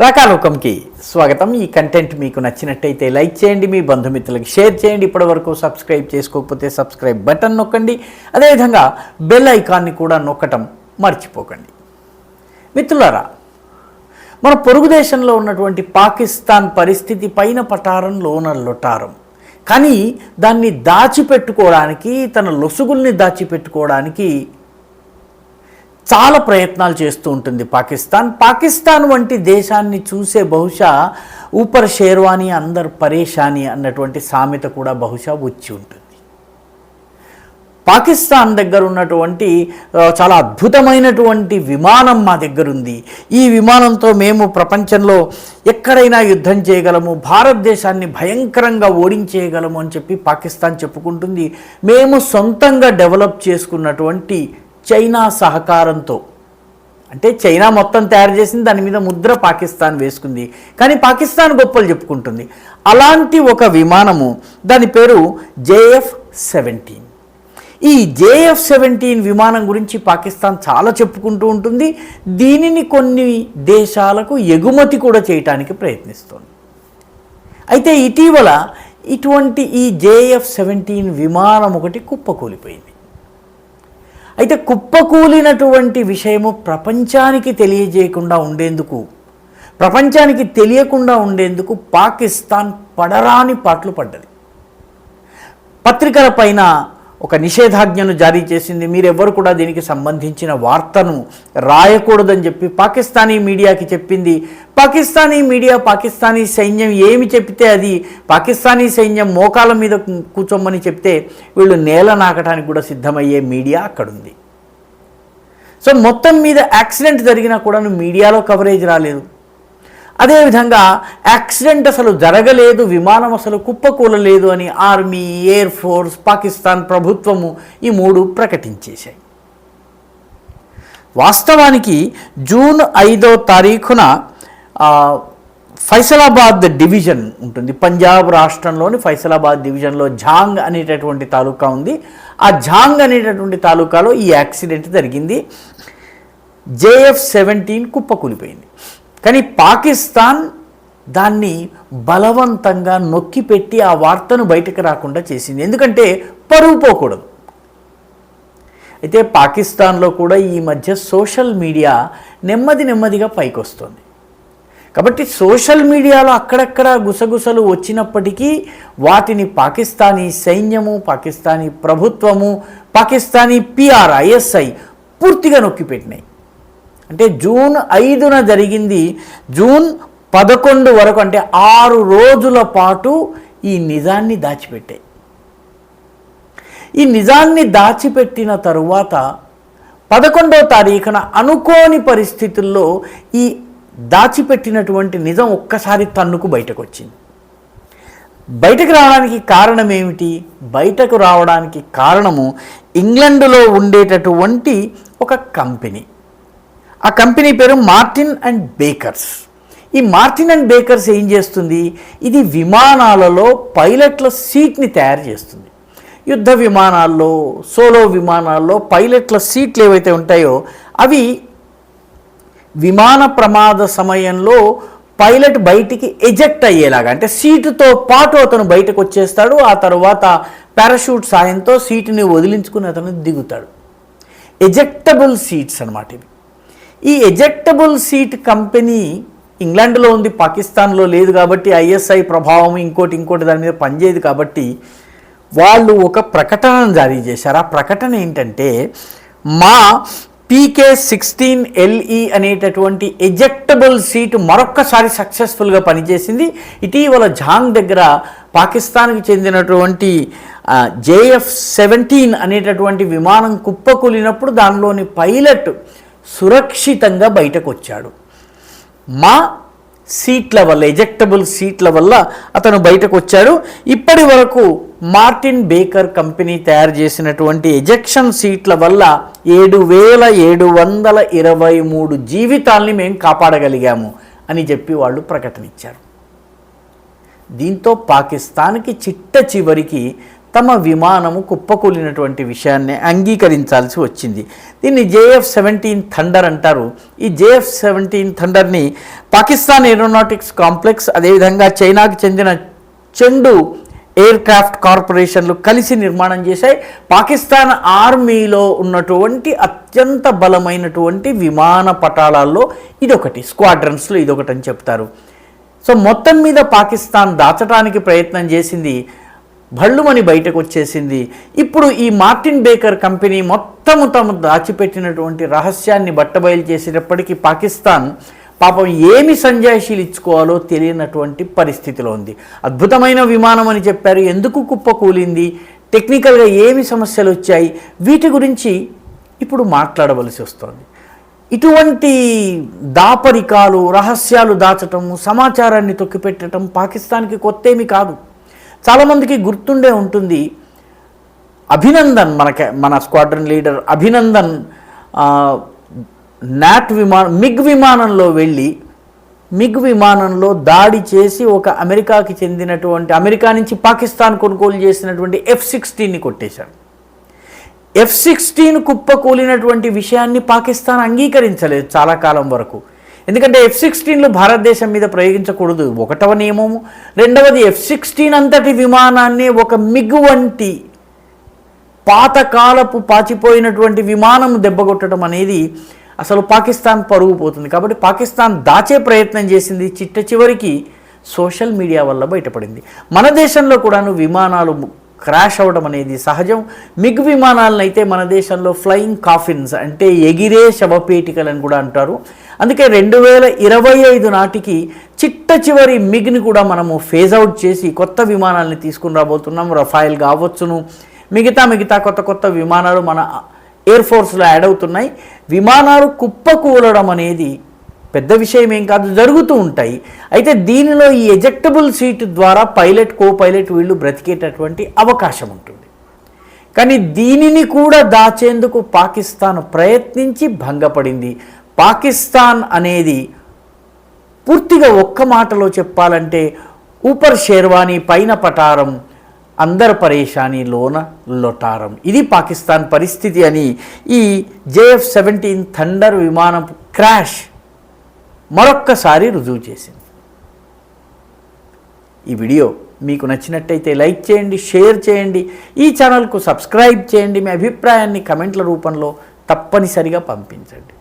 రాకాలోకంకి స్వాగతం. ఈ కంటెంట్ మీకు నచ్చినట్టయితే లైక్ చేయండి, మీ బంధుమిత్రులకు షేర్ చేయండి. ఇప్పటివరకు సబ్స్క్రైబ్ చేసుకోకపోతే సబ్స్క్రైబ్ బటన్ నొక్కండి. అదేవిధంగా బెల్ ఐకాన్ని కూడా నొక్కటం మర్చిపోకండి. మిత్రులారా, మన పొరుగు దేశంలో ఉన్నటువంటి పాకిస్తాన్ పరిస్థితి పైన పటారం లోన లొటారం. కానీ దాన్ని దాచిపెట్టుకోవడానికి, తన లొసుగుల్ని దాచిపెట్టుకోవడానికి చాలా ప్రయత్నాలు చేస్తూ ఉంటుంది పాకిస్తాన్ వంటి దేశాన్ని చూసే బహుశా ఊపర్ షేర్వానీ అందర్ పరేషానీ అన్నటువంటి సామెత కూడా బహుశా వచ్చి ఉంటుంది. పాకిస్తాన్ దగ్గర ఉన్నటువంటి చాలా అద్భుతమైనటువంటి విమానం మా దగ్గర ఉంది. ఈ విమానంతో మేము ప్రపంచంలో ఎక్కడైనా యుద్ధం చేయగలము, భారతదేశాన్ని భయంకరంగా ఓడించేయగలము అని చెప్పి పాకిస్తాన్ చెప్పుకుంటుంది. మేము సొంతంగా డెవలప్ చేసుకున్నటువంటి చైనా సహకారంతో, అంటే చైనా మొత్తం తయారు చేసింది, దాని మీద ముద్ర పాకిస్తాన్ వేసుకుంది. కానీ పాకిస్తాన్ గొప్పలు చెప్పుకుంటుంది. అలాంటి ఒక విమానము, దాని పేరు JF-17. ఈ JF-17 విమానం గురించి పాకిస్తాన్ చాలా చెప్పుకుంటూ ఉంటుంది. దీనిని కొన్ని దేశాలకు ఎగుమతి కూడా చేయడానికి ప్రయత్నిస్తోంది. అయితే ఇటీవల ఇటువంటి ఈ JF-17 విమానం ఒకటి కుప్పకూలిపోయింది. అయితే కుప్పకూలినటువంటి విషయము ప్రపంచానికి తెలియజేయకుండా ఉండేందుకు, ప్రపంచానికి తెలియకుండా ఉండేందుకు పాకిస్తాన్ పడరాని పాట్లు పడ్డది. పత్రికల పైన ఒక నిషేధాజ్ఞను జారీ చేసింది. మీరెవ్వరు కూడా దీనికి సంబంధించిన వార్తను రాయకూడదని చెప్పి పాకిస్తానీ మీడియాకి చెప్పింది. పాకిస్తానీ మీడియా, పాకిస్తానీ సైన్యం ఏమి చెప్తే అది, పాకిస్తానీ సైన్యం మోకాల మీద కూర్చోమని చెప్తే వీళ్ళు నేల నాకడానికి కూడా సిద్ధమయ్యే మీడియా అక్కడుంది. సో మొత్తం మీద యాక్సిడెంట్ జరిగినా కూడా మీడియాలో కవరేజ్ రాలేదు. అదేవిధంగా యాక్సిడెంట్ అసలు జరగలేదు, విమానం అసలు కుప్పకూలలేదు అని ఆర్మీ, ఎయిర్ ఫోర్స్, పాకిస్తాన్ ప్రభుత్వము ఈ మూడు ప్రకటించేశాయి. వాస్తవానికి జూన్ 5వ తారీఖున ఫైసలాబాద్ డివిజన్ ఉంటుంది. పంజాబ్ రాష్ట్రంలోని ఫైసలాబాద్ డివిజన్లో ఝాంగ్ అనేటటువంటి తాలూకా ఉంది. ఆ ఝాంగ్ అనేటటువంటి తాలూకాలో ఈ యాక్సిడెంట్ జరిగింది. JF-17 కుప్పకూలిపోయింది. కానీ పాకిస్తాన్ దాన్ని బలవంతంగా నొక్కిపెట్టి ఆ వార్తను బయటకు రాకుండా చేసింది. ఎందుకంటే పరువు పోకూడదు. అయితే పాకిస్తాన్లో కూడా ఈ మధ్య సోషల్ మీడియా నెమ్మదిగా పైకి వస్తుంది. కాబట్టి సోషల్ మీడియాలో అక్కడక్కడ గుసగుసలు వచ్చినప్పటికీ వాటిని పాకిస్తానీ సైన్యము, పాకిస్తానీ ప్రభుత్వము, పాకిస్తానీ PR, ISI పూర్తిగా నొక్కిపెట్టినాయి. అంటే జూన్ 5న జరిగింది. జూన్ 11 వరకు, అంటే 6 రోజుల పాటు ఈ నిజాన్ని దాచిపెట్టాయి. ఈ నిజాన్ని దాచిపెట్టిన తరువాత 11వ తారీఖున అనుకోని పరిస్థితుల్లో ఈ దాచిపెట్టినటువంటి నిజం ఒక్కసారి తన్నుకు బయటకు వచ్చింది. బయటకు రావడానికి కారణం ఏమిటి? బయటకు రావడానికి కారణము ఇంగ్లండ్లో ఉండేటటువంటి ఒక కంపెనీ. ఆ కంపెనీ పేరు మార్టిన్ అండ్ బేకర్స్. ఈ మార్టిన్ అండ్ బేకర్స్ ఏం చేస్తుంది? ఇది విమానాలలో పైలట్ల సీట్ని తయారు చేస్తుంది. యుద్ధ విమానాల్లో, సోలో విమానాల్లో పైలట్ల సీట్లు ఏవైతే ఉంటాయో అవి విమాన ప్రమాద సమయంలో పైలట్ బయటికి ఎజెక్ట్ అయ్యేలాగా, అంటే సీటుతో పాటు అతను బయటకు వచ్చేస్తాడు. ఆ తర్వాత పారాషూట్ సాయంతో సీటుని వదిలించుకుని అతను దిగుతాడు. ఎజెక్టబుల్ సీట్స్ అన్నమాట ఇవి. ఈ ఎజెక్టబుల్ సీట్ కంపెనీ ఇంగ్లాండ్లో ఉంది, పాకిస్తాన్లో లేదు. కాబట్టి ISI ప్రభావం ఇంకోటి దాని మీద పనిచేయదు. కాబట్టి వాళ్ళు ఒక ప్రకటనను జారీ చేశారు. ఆ ప్రకటన ఏంటంటే, మా PK-16LE అనేటటువంటి ఎజెక్టబుల్ సీటు మరొక్కసారి సక్సెస్ఫుల్గా పనిచేసింది. ఇటీవల ఝాంగ్ దగ్గర పాకిస్తాన్కి చెందినటువంటి JF-17 అనేటటువంటి విమానం కుప్పకూలినప్పుడు దానిలోని పైలట్ సురక్షితంగా బయటకు వచ్చాడు. మా సీట్ల వల్ల, ఎజెక్టబుల్ సీట్ల వల్ల అతను బయటకు వచ్చాడు. ఇప్పటి వరకు మార్టిన్ బేకర్ కంపెనీ తయారు చేసినటువంటి ఎజెక్షన్ సీట్ల వల్ల 7,723 జీవితాల్ని మేము కాపాడగలిగాము అని చెప్పి వాళ్ళు ప్రకటన ఇచ్చారు. దీంతో పాకిస్తాన్కి చిట్ట చివరికి తమ విమానము కుప్పకూలినటువంటి విషయాన్ని అంగీకరించాల్సి వచ్చింది. దీన్ని JF-17 థండర్ అంటారు. ఈ JF-17 థండర్ని పాకిస్తాన్ ఏరోనాటిక్స్ కాంప్లెక్స్, అదేవిధంగా చైనాకు చెందిన చెండు ఎయిర్క్రాఫ్ట్ కార్పొరేషన్లు కలిసి నిర్మాణం చేశాయి. పాకిస్తాన్ ఆర్మీలో ఉన్నటువంటి అత్యంత బలమైనటువంటి విమాన పటాలాల్లో ఇదొకటి, స్క్వాడ్రన్స్లో ఇదొకటి అని చెప్తారు. సో మొత్తం మీద పాకిస్తాన్ దాచడానికి ప్రయత్నం చేసింది, భళ్ళుమని బయటకు వచ్చేసింది. ఇప్పుడు ఈ మార్టిన్ బేకర్ కంపెనీ మొత్తము తాము దాచిపెట్టినటువంటి రహస్యాన్ని బట్టబయలు చేసేటప్పటికీ పాకిస్తాన్ పాపం ఏమి సంజాయిషీలు ఇచ్చుకోవాలో తెలియనటువంటి పరిస్థితిలో ఉంది. అద్భుతమైన విమానం అని చెప్పారు, ఎందుకు కుప్పకూలింది, టెక్నికల్గా ఏమి సమస్యలు వచ్చాయి, వీటి గురించి ఇప్పుడు మాట్లాడవలసి వస్తుంది. ఇటువంటి దాపరికాలు, రహస్యాలు దాచటము, సమాచారాన్ని తొక్కిపెట్టడం పాకిస్తాన్కి కొత్తేమి కాదు. చాలామందికి గుర్తుండే ఉంటుంది, అభినందన్ మన స్క్వాడ్రన్ లీడర్ అభినందన్ మిగ్ విమానంలో వెళ్ళి మిగ్ విమానంలో దాడి చేసి ఒక అమెరికాకి చెందినటువంటి, అమెరికా నుంచి పాకిస్తాన్ కొనుగోలు చేసినటువంటి F-16ని కొట్టేశాడు. F-16 కుప్పకూలినటువంటి విషయాన్ని పాకిస్తాన్ అంగీకరించలేదు చాలా కాలం వరకు. ఎందుకంటే F-16లు భారతదేశం మీద ప్రయోగించకూడదు, ఒకటవ నియమము. రెండవది F-16 అంతటి విమానాన్ని ఒక మిగ్ వంటి పాతకాలపు పాచిపోయినటువంటి విమానం దెబ్బకొట్టడం అనేది అసలు పాకిస్తాన్ పరుగు పోతుంది. కాబట్టి పాకిస్తాన్ దాచే ప్రయత్నం చేసింది, చిట్ట చివరికి సోషల్ మీడియా వల్ల బయటపడింది. మన దేశంలో కూడాను విమానాలు క్రాష్ అవ్వడం అనేది సహజం. మిగ్ విమానాలను అయితే మన దేశంలో ఫ్లయింగ్ కాఫిన్స్ అంటే ఎగిరే శవపేటికలు అని కూడా అంటారు. అందుకే 2025 నాటికి చిట్ట చివరి మిగ్ని కూడా మనము ఫేజ్ అవుట్ చేసి కొత్త విమానాలని తీసుకుని రాబోతున్నాం. రఫాయిల్ కావచ్చును, మిగతా కొత్త విమానాలు మన ఎయిర్ ఫోర్స్లో యాడ్ అవుతున్నాయి. విమానాలు కుప్పకూలడం అనేది పెద్ద విషయం ఏం కాదు, జరుగుతూ ఉంటాయి. అయితే దీనిలో ఈ ఎజెక్టబుల్ సీట్ ద్వారా పైలట్, కో పైలట్ వీళ్ళు బ్రతికేటటువంటి అవకాశం ఉంటుంది. కానీ దీనిని కూడా దాచేందుకు పాకిస్తాన్ ప్రయత్నించి భంగపడింది. పాకిస్తాన్ అనేది పూర్తిగా ఒక్క మాటలో చెప్పాలంటే ఊపర్ షేర్వానీ పైన పటారం, అందరు పరేషానీ లోన లొటారం. ఇది పాకిస్తాన్ పరిస్థితి అని ఈ JF-17 థండర్ విమానం క్రాష్ మరొక్కసారి రుజువు చేసింది. ఈ వీడియో మీకు నచ్చినట్టయితే లైక్ చేయండి, షేర్ చేయండి, ఈ ఛానల్కు సబ్స్క్రైబ్ చేయండి. మీ అభిప్రాయాన్ని కమెంట్ల రూపంలో తప్పనిసరిగా పంపించండి.